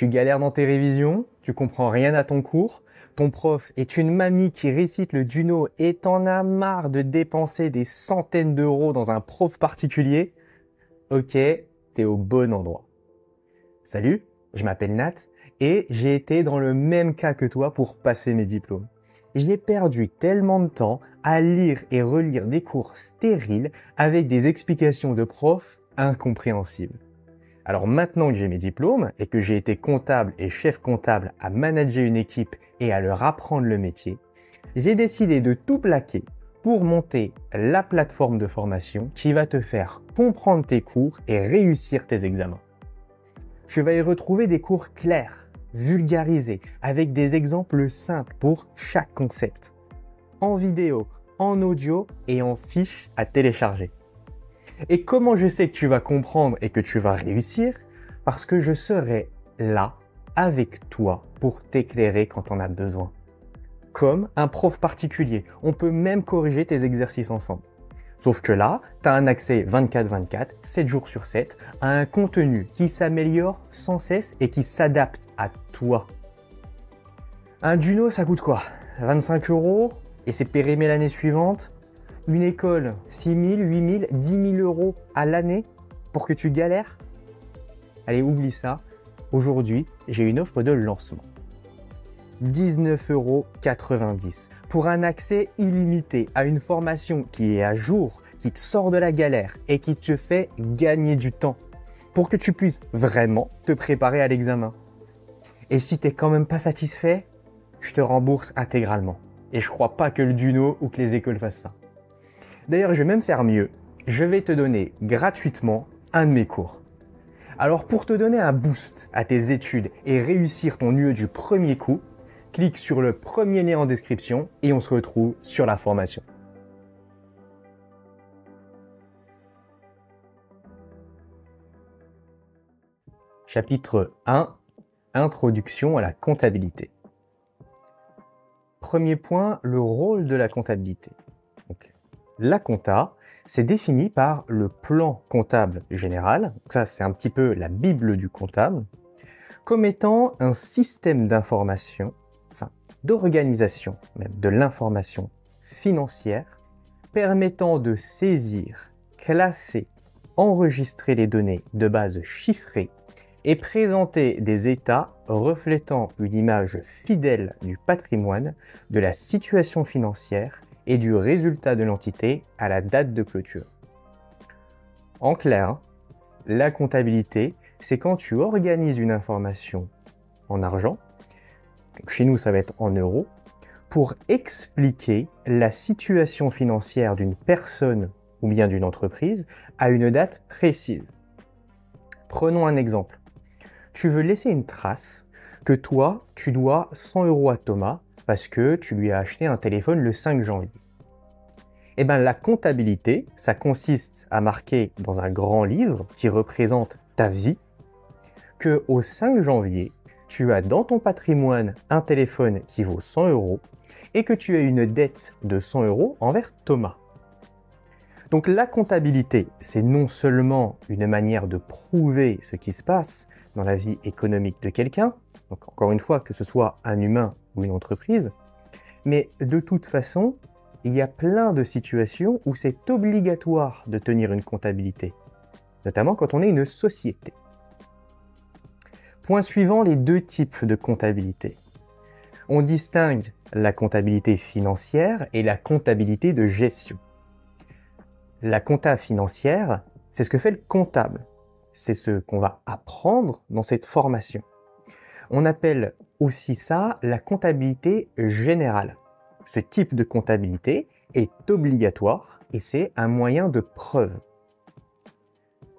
Tu galères dans tes révisions, tu comprends rien à ton cours, ton prof est une mamie qui récite le Duno et t'en as marre de dépenser des centaines d'euros dans un prof particulier. Ok, t'es au bon endroit. Salut, je m'appelle Nat et j'ai été dans le même cas que toi pour passer mes diplômes. J'ai perdu tellement de temps à lire et relire des cours stériles avec des explications de profs incompréhensibles. Alors maintenant que j'ai mes diplômes et que j'ai été comptable et chef comptable à manager une équipe et à leur apprendre le métier, j'ai décidé de tout plaquer pour monter la plateforme de formation qui va te faire comprendre tes cours et réussir tes examens. Tu vas y retrouver des cours clairs, vulgarisés, avec des exemples simples pour chaque concept, en vidéo, en audio et en fiche à télécharger. Et comment je sais que tu vas comprendre et que tu vas réussir? Parce que je serai là, avec toi, pour t'éclairer quand on a besoin. Comme un prof particulier, on peut même corriger tes exercices ensemble. Sauf que là, tu as un accès 24/24, 7 jours sur 7, à un contenu qui s'améliore sans cesse et qui s'adapte à toi. Un Duno, ça coûte quoi? 25 € et c'est périmé l'année suivante? Une école, 6 000, 8 000, 10 000 euros à l'année pour que tu galères? Allez, oublie ça. Aujourd'hui, j'ai une offre de lancement. 19,90 € pour un accès illimité à une formation qui est à jour, qui te sort de la galère et qui te fait gagner du temps pour que tu puisses vraiment te préparer à l'examen. Et si tu n'es quand même pas satisfait, je te rembourse intégralement. Et je crois pas que le Duno ou que les écoles fassent ça. D'ailleurs, je vais même faire mieux. Je vais te donner gratuitement un de mes cours. Alors pour te donner un boost à tes études et réussir ton UE du premier coup, clique sur le premier lien en description et on se retrouve sur la formation. Chapitre 1. Introduction à la comptabilité. Premier point, le rôle de la comptabilité. La compta, c'est défini par le plan comptable général, donc ça c'est un petit peu la Bible du comptable, comme étant un système d'information, enfin d'organisation même de l'information financière, permettant de saisir, classer, enregistrer les données de base chiffrées et présenter des états reflétant une image fidèle du patrimoine, de la situation financière et du résultat de l'entité à la date de clôture. En clair, la comptabilité, c'est quand tu organises une information en argent, donc chez nous ça va être en euros, pour expliquer la situation financière d'une personne ou bien d'une entreprise à une date précise. Prenons un exemple. Tu veux laisser une trace que toi, tu dois 100 € à Thomas parce que tu lui as acheté un téléphone le 5 janvier. Eh bien, la comptabilité, ça consiste à marquer dans un grand livre qui représente ta vie que au 5 janvier, tu as dans ton patrimoine un téléphone qui vaut 100 € et que tu as une dette de 100 € envers Thomas. Donc la comptabilité, c'est non seulement une manière de prouver ce qui se passe dans la vie économique de quelqu'un, donc encore une fois que ce soit un humain ou une entreprise, mais de toute façon, il y a plein de situations où c'est obligatoire de tenir une comptabilité, notamment quand on est une société. Point suivant, les deux types de comptabilité. On distingue la comptabilité financière et la comptabilité de gestion. La compta financière, c'est ce que fait le comptable. C'est ce qu'on va apprendre dans cette formation. On appelle aussi ça la comptabilité générale. Ce type de comptabilité est obligatoire et c'est un moyen de preuve.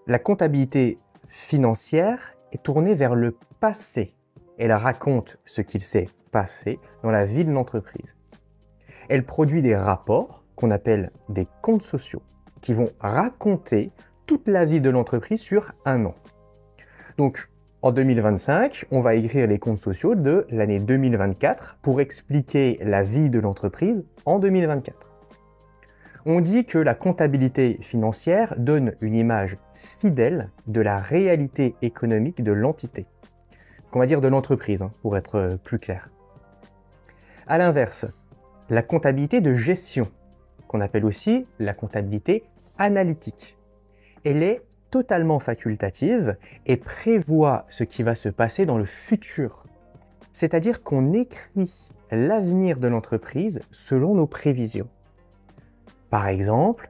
La comptabilité financière est tournée vers le passé. Elle raconte ce qu'il s'est passé dans la vie de l'entreprise. Elle produit des rapports qu'on appelle des comptes sociaux qui vont raconter toute la vie de l'entreprise sur un an. Donc, en 2025, on va écrire les comptes sociaux de l'année 2024 pour expliquer la vie de l'entreprise en 2024. On dit que la comptabilité financière donne une image fidèle de la réalité économique de l'entité. on va dire de l'entreprise, hein, pour être plus clair. À l'inverse, la comptabilité de gestion, qu'on appelle aussi la comptabilité analytique. Elle est totalement facultative et prévoit ce qui va se passer dans le futur. C'est-à-dire qu'on écrit l'avenir de l'entreprise selon nos prévisions. Par exemple,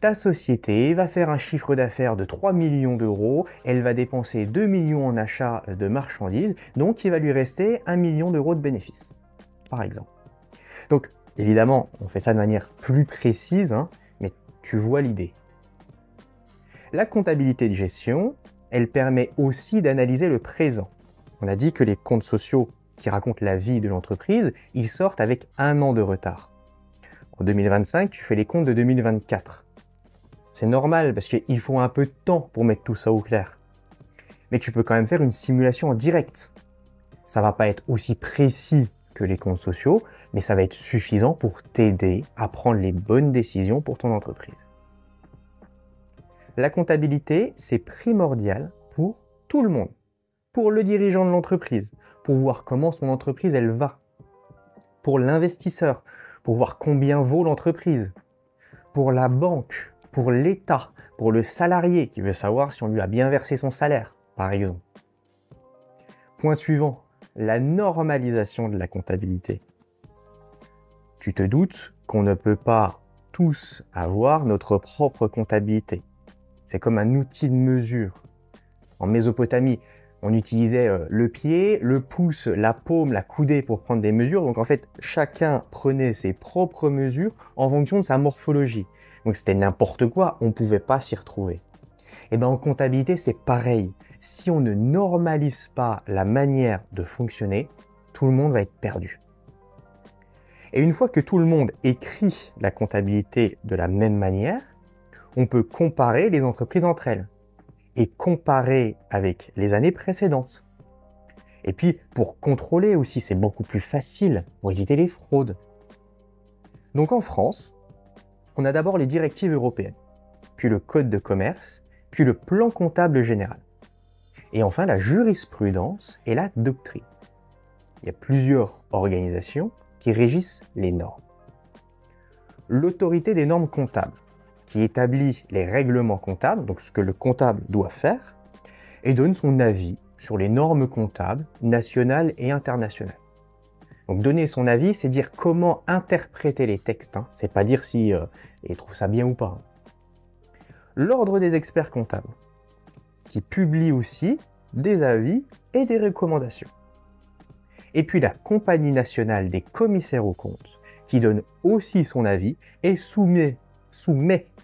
ta société va faire un chiffre d'affaires de 3 millions d'euros, elle va dépenser 2 millions en achat de marchandises, donc il va lui rester 1 million d'euros de bénéfices, par exemple. Donc, évidemment, on fait ça de manière plus précise, hein, mais tu vois l'idée. La comptabilité de gestion, elle permet aussi d'analyser le présent. On a dit que les comptes sociaux qui racontent la vie de l'entreprise, ils sortent avec 1 an de retard. En 2025, tu fais les comptes de 2024. C'est normal parce qu'il faut un peu de temps pour mettre tout ça au clair. Mais tu peux quand même faire une simulation en direct. Ça va pas être aussi précis que les comptes sociaux, mais ça va être suffisant pour t'aider à prendre les bonnes décisions pour ton entreprise. La comptabilité, c'est primordial pour tout le monde. Pour le dirigeant de l'entreprise, pour voir comment son entreprise elle va. Pour l'investisseur, pour voir combien vaut l'entreprise. Pour la banque, pour l'État, pour le salarié qui veut savoir si on lui a bien versé son salaire, par exemple. Point suivant, la normalisation de la comptabilité. Tu te doutes qu'on ne peut pas tous avoir notre propre comptabilité. C'est comme un outil de mesure. En Mésopotamie, on utilisait le pied, le pouce, la paume, la coudée pour prendre des mesures. Donc en fait, chacun prenait ses propres mesures en fonction de sa morphologie. Donc c'était n'importe quoi, on ne pouvait pas s'y retrouver. Et bien en comptabilité, c'est pareil. Si on ne normalise pas la manière de fonctionner, tout le monde va être perdu. Et une fois que tout le monde écrit la comptabilité de la même manière, on peut comparer les entreprises entre elles et comparer avec les années précédentes. Et puis, pour contrôler aussi, c'est beaucoup plus facile pour éviter les fraudes. Donc en France, on a d'abord les directives européennes, puis le code de commerce, puis le plan comptable général. Et enfin, la jurisprudence et la doctrine. Il y a plusieurs organisations qui régissent les normes. L'autorité des normes comptables, qui établit les règlements comptables, donc ce que le comptable doit faire, et donne son avis sur les normes comptables nationales et internationales. Donc donner son avis, c'est dire comment interpréter les textes, hein. C'est pas dire si il trouve ça bien ou pas. L'ordre des experts comptables, qui publie aussi des avis et des recommandations. Et puis la Compagnie nationale des commissaires aux comptes, qui donne aussi son avis et soumet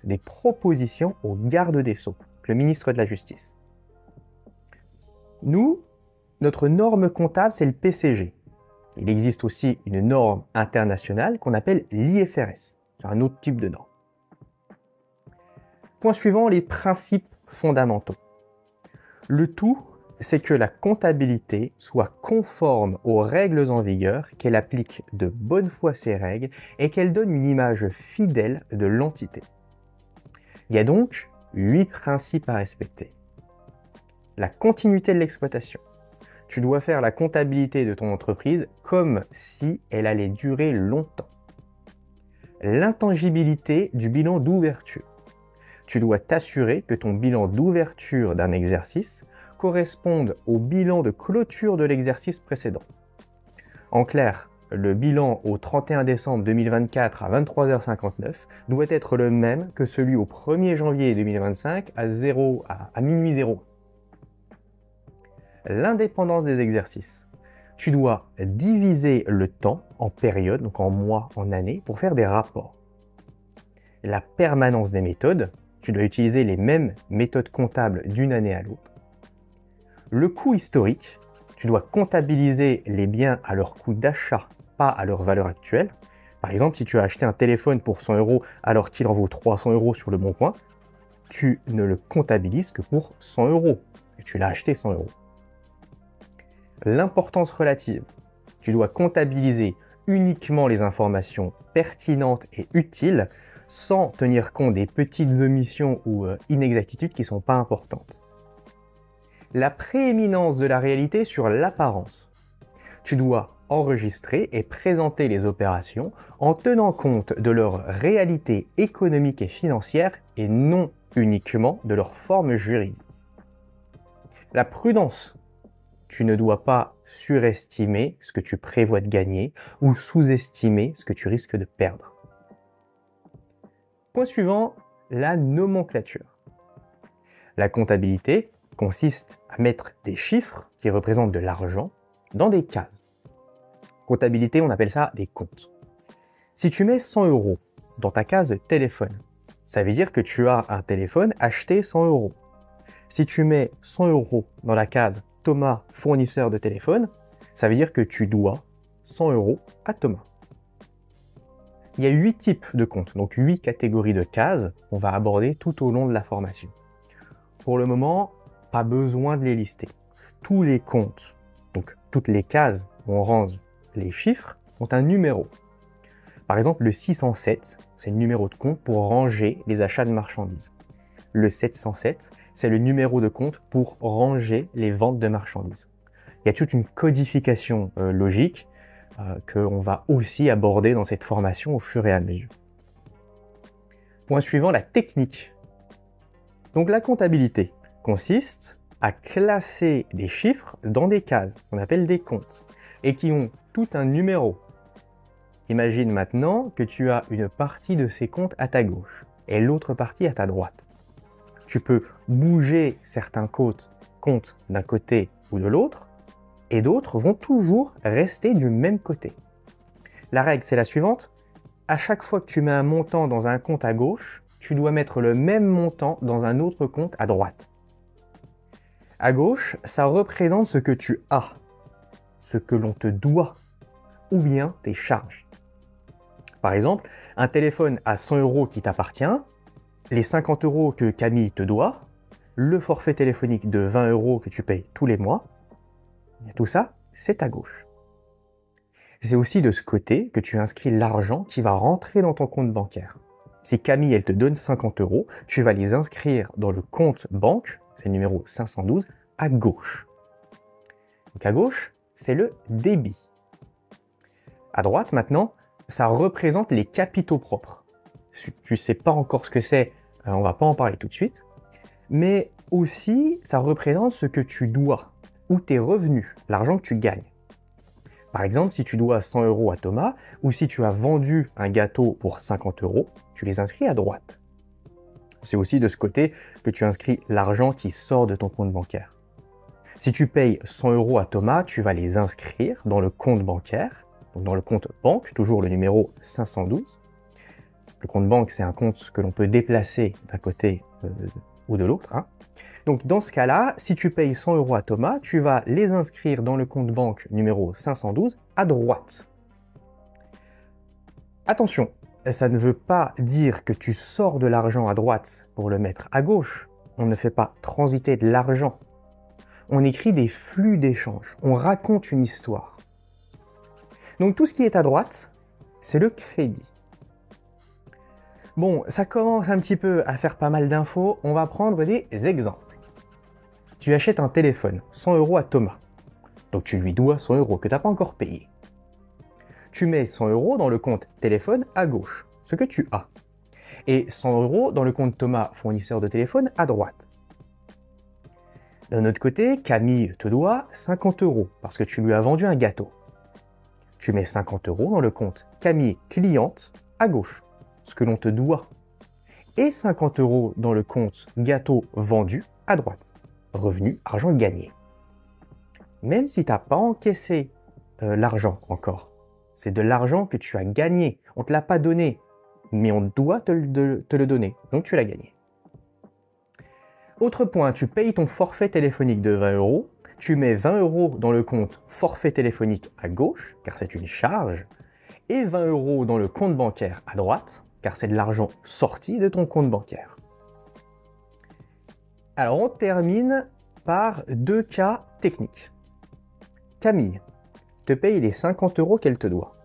des propositions au garde des Sceaux, le ministre de la Justice. Nous, notre norme comptable, c'est le PCG. Il existe aussi une norme internationale qu'on appelle l'IFRS. C'est un autre type de norme. Point suivant, les principes fondamentaux. Le tout, c'est que la comptabilité soit conforme aux règles en vigueur, qu'elle applique de bonne foi ces règles et qu'elle donne une image fidèle de l'entité. Il y a donc 8 principes à respecter. La continuité de l'exploitation. Tu dois faire la comptabilité de ton entreprise comme si elle allait durer longtemps. L'intangibilité du bilan d'ouverture. Tu dois t'assurer que ton bilan d'ouverture d'un exercice corresponde au bilan de clôture de l'exercice précédent. En clair, le bilan au 31 décembre 2024 à 23h59 doit être le même que celui au 1er janvier 2025 à minuit 0. L'indépendance des exercices. Tu dois diviser le temps en périodes, donc en mois, en années, pour faire des rapports. La permanence des méthodes. Tu dois utiliser les mêmes méthodes comptables d'une année à l'autre. Le coût historique. Tu dois comptabiliser les biens à leur coût d'achat, pas à leur valeur actuelle. Par exemple, si tu as acheté un téléphone pour 100 € alors qu'il en vaut 300 € sur le bon coin, tu ne le comptabilises que pour 100 € et tu l'as acheté 100 €. L'importance relative. Tu dois comptabiliser uniquement les informations pertinentes et utiles sans tenir compte des petites omissions ou inexactitudes qui ne sont pas importantes. la prééminence de la réalité sur l'apparence. Tu dois enregistrer et présenter les opérations en tenant compte de leur réalité économique et financière et non uniquement de leur forme juridique. La prudence. Tu ne dois pas surestimer ce que tu prévois de gagner ou sous-estimer ce que tu risques de perdre. Point suivant, la nomenclature. La comptabilité consiste à mettre des chiffres qui représentent de l'argent dans des cases. Comptabilité, on appelle ça des comptes. Si tu mets 100 € dans ta case téléphone, ça veut dire que tu as un téléphone acheté 100 €. Si tu mets 100 € dans la case Thomas, fournisseur de téléphone, ça veut dire que tu dois 100 € à Thomas. Il y a 8 types de comptes, donc 8 catégories de cases qu'on va aborder tout au long de la formation. Pour le moment, pas besoin de les lister. Tous les comptes, donc toutes les cases où on range les chiffres, ont un numéro. Par exemple, le 607, c'est le numéro de compte pour ranger les achats de marchandises. Le 707, c'est le numéro de compte pour ranger les ventes de marchandises. Il y a toute une codification logique qu'on va aussi aborder dans cette formation au fur et à mesure. Point suivant, la technique. Donc la comptabilité consiste à classer des chiffres dans des cases, qu'on appelle des comptes, et qui ont tout un numéro. Imagine maintenant que tu as une partie de ces comptes à ta gauche et l'autre partie à ta droite. Tu peux bouger certains comptes d'un côté ou de l'autre, et d'autres vont toujours rester du même côté. La règle, c'est la suivante. À chaque fois que tu mets un montant dans un compte à gauche, tu dois mettre le même montant dans un autre compte à droite. À gauche, ça représente ce que tu as, ce que l'on te doit, ou bien tes charges. Par exemple, un téléphone à 100 € qui t'appartient, les 50 € que Camille te doit, le forfait téléphonique de 20 € que tu payes tous les mois, tout ça, c'est à gauche. C'est aussi de ce côté que tu inscris l'argent qui va rentrer dans ton compte bancaire. Si Camille, elle te donne 50 €, tu vas les inscrire dans le compte banque, c'est le numéro 512, à gauche. Donc à gauche, c'est le débit. À droite, maintenant, ça représente les capitaux propres. Si tu ne sais pas encore ce que c'est, on va pas en parler tout de suite. Mais aussi, ça représente ce que tu dois, ou tes revenus, l'argent que tu gagnes. Par exemple, si tu dois 100 € à Thomas, ou si tu as vendu un gâteau pour 50 €, tu les inscris à droite. C'est aussi de ce côté que tu inscris l'argent qui sort de ton compte bancaire. Si tu payes 100 € à Thomas, tu vas les inscrire dans le compte bancaire, donc dans le compte banque, toujours le numéro 512. Le compte banque, c'est un compte que l'on peut déplacer d'un côté ou de l'autre. Donc dans ce cas-là, si tu payes 100 € à Thomas, tu vas les inscrire dans le compte banque numéro 512 à droite. Attention, ça ne veut pas dire que tu sors de l'argent à droite pour le mettre à gauche. On ne fait pas transiter de l'argent. On écrit des flux d'échange. On raconte une histoire. Donc tout ce qui est à droite, c'est le crédit. Bon, ça commence un petit peu à faire pas mal d'infos, on va prendre des exemples. Tu achètes un téléphone, 100 € à Thomas. Donc tu lui dois 100 € que tu n'as pas encore payé. Tu mets 100 € dans le compte téléphone à gauche, ce que tu as. Et 100 € dans le compte Thomas, fournisseur de téléphone, à droite. D'un autre côté, Camille te doit 50 € parce que tu lui as vendu un gâteau. Tu mets 50 € dans le compte Camille cliente à gauche, ce que l'on te doit, et 50 € dans le compte gâteau vendu à droite, revenu, argent gagné. Même si tu n'as pas encaissé l'argent encore, c'est de l'argent que tu as gagné, on ne te l'a pas donné, mais on doit te le donner, donc tu l'as gagné. Autre point, tu payes ton forfait téléphonique de 20 €, tu mets 20 € dans le compte forfait téléphonique à gauche, car c'est une charge, et 20 € dans le compte bancaire à droite, car c'est de l'argent sorti de ton compte bancaire. Alors on termine par deux cas techniques. Camille te paye les 50 € qu'elle te doit.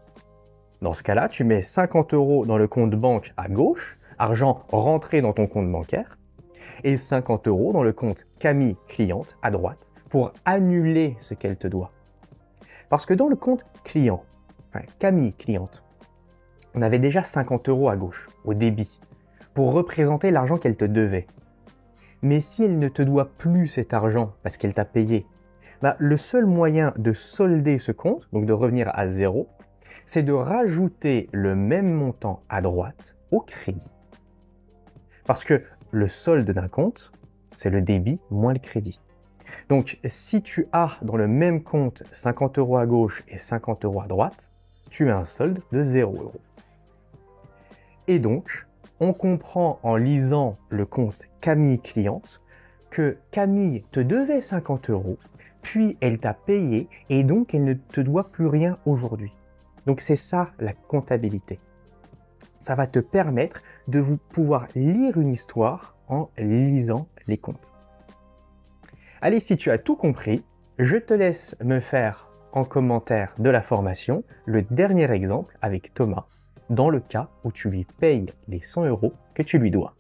Dans ce cas-là, tu mets 50 € dans le compte banque à gauche, argent rentré dans ton compte bancaire, et 50 € dans le compte Camille cliente à droite pour annuler ce qu'elle te doit. Parce que dans le compte client, enfin Camille cliente, on avait déjà 50 € à gauche, au débit, pour représenter l'argent qu'elle te devait. Mais si elle ne te doit plus cet argent parce qu'elle t'a payé, le seul moyen de solder ce compte, donc de revenir à zéro, c'est de rajouter le même montant à droite au crédit. Parce que le solde d'un compte, c'est le débit moins le crédit. Donc si tu as dans le même compte 50 € à gauche et 50 € à droite, tu as un solde de 0 €. Et donc, on comprend en lisant le compte Camille cliente que Camille te devait 50 €, puis elle t'a payé et donc elle ne te doit plus rien aujourd'hui. Donc c'est ça la comptabilité. Ça va te permettre de pouvoir lire une histoire en lisant les comptes. Allez, si tu as tout compris, je te laisse me faire en commentaire de la formation le dernier exemple avec Thomas, dans le cas où tu lui payes les 100 € que tu lui dois.